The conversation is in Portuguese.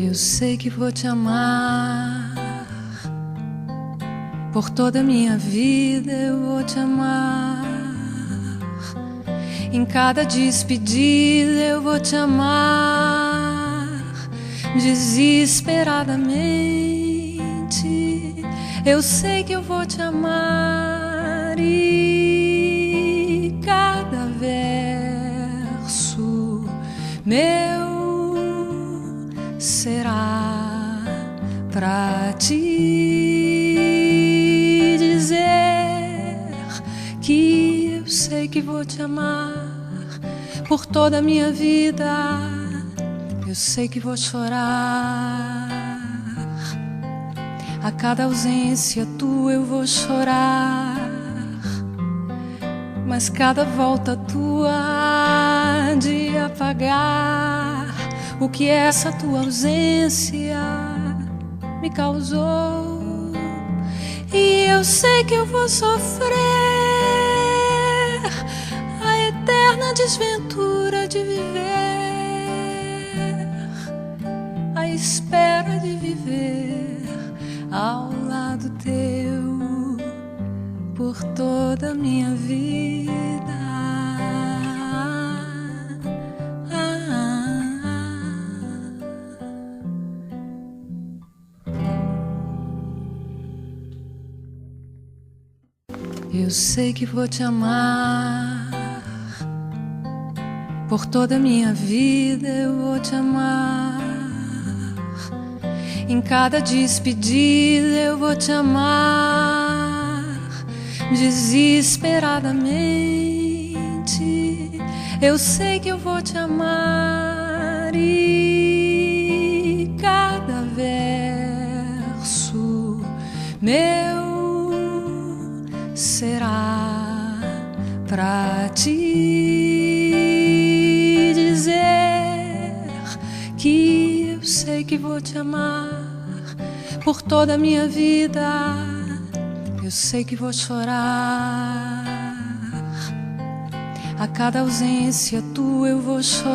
Eu sei que vou te amar por toda a minha vida. Eu vou te amar em cada despedida. Eu vou te amar desesperadamente. Eu sei que eu vou te amar e cada verso meu será pra te dizer que eu sei que vou te amar por toda a minha vida. Eu sei que vou chorar a cada ausência tua. Eu vou chorar, mas cada volta tua há de apagar o que essa tua ausência me causou. E eu sei que eu vou sofrer a eterna desventura de viver à espera de viver ao lado teu por toda a minha vida. Eu sei que vou te amar por toda a minha vida. Eu vou te amar em cada despedida. Eu vou te amar desesperadamente. Eu sei que eu vou te amar e cada verso meu será pra te dizer que eu sei que vou te amar por toda a minha vida. Eu sei que vou chorar a cada ausência tua. Eu vou chorar